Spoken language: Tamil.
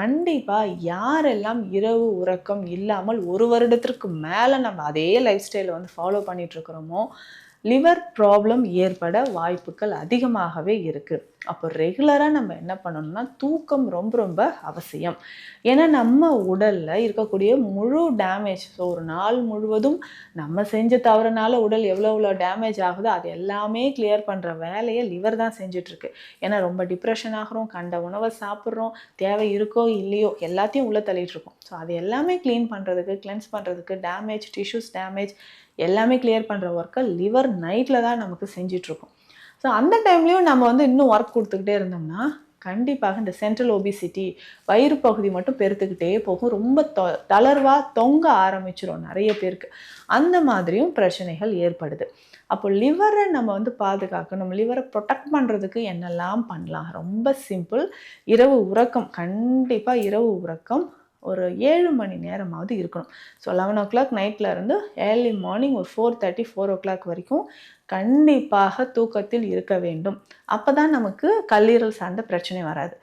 கண்டிப்பா யாரெல்லாம் இரவு உறக்கம் இல்லாமல் 1 வருடத்திற்கு மேல நம்ம அதே லைஃப் ஸ்டைல வந்து ஃபாலோ பண்ணிட்டு இருக்கிறோமோ, லிவர் ப்ராப்ளம் ஏற்பட வாய்ப்புகள் அதிகமாகவே இருக்கு. அப்போ ரெகுலரா நம்ம என்ன பண்ணணும்னா, தூக்கம் ரொம்ப ரொம்ப அவசியம். ஏன்னா நம்ம உடல்ல இருக்கக்கூடிய முழு டேமேஜ் ஒரு நாள் முழுவதும் நம்ம செஞ்ச தவறுனால உடல் எவ்வளோ டேமேஜ் ஆகுதோ, அது எல்லாமே கிளியர் பண்ற வேலைய லிவர் தான் செஞ்சுட்டு இருக்கு. ஏன்னா ரொம்ப டிப்ரஷன் ஆகுறோம், கண்ட உணவ சாப்பிடுறோம், தேவை இருக்கோ இல்லையோ எல்லாத்தையும் உள்ள தள்ளிட்டு இருக்கோம். ஸோ அது எல்லாமே கிளீன் பண்றதுக்கு, கிளென்ஸ் பண்றதுக்கு, டேமேஜ் டிஷ்யூஸ் டேமேஜ் எல்லாமே கிளியர் பண்ற ஒர்க்க லிவர் நைட்ல தான் நமக்கு செஞ்சுட்டு இருக்கும். ஸோ அந்த டைம்லயும் நம்ம வந்து இன்னும் ஒர்க் குடுத்துக்கிட்டே இருந்தோம்னா, கண்டிப்பாக இந்த சென்ட்ரல் ஒபிசிட்டி வயிறு பகுதி மட்டும் பெருத்துக்கிட்டே போகும். ரொம்ப தளர்வா தொங்க ஆரம்பிச்சுரும் நெறைய பேருக்கு. அந்த மாதிரியும் பிரச்சனைகள் ஏற்படுது. அப்போ லிவர நம்ம வந்து பாதுகாக்கணும். லிவர புரொடெக்ட் பண்றதுக்கு என்னெல்லாம் பண்ணலாம்? ரொம்ப சிம்பிள். இரவு உறக்கம் கண்டிப்பா இரவு உறக்கம் ஒரு 7 மணி நேரமாவது இருக்கணும். ஸோ 11:00 நைட்ல இருந்து ஏர்லி மார்னிங் ஒரு 4:30, 4:00 வரைக்கும் கண்டிப்பாக தூக்கத்தில் இருக்க வேண்டும். அப்பதான் நமக்கு கல்லீரல் சார்ந்த பிரச்சனை வராது.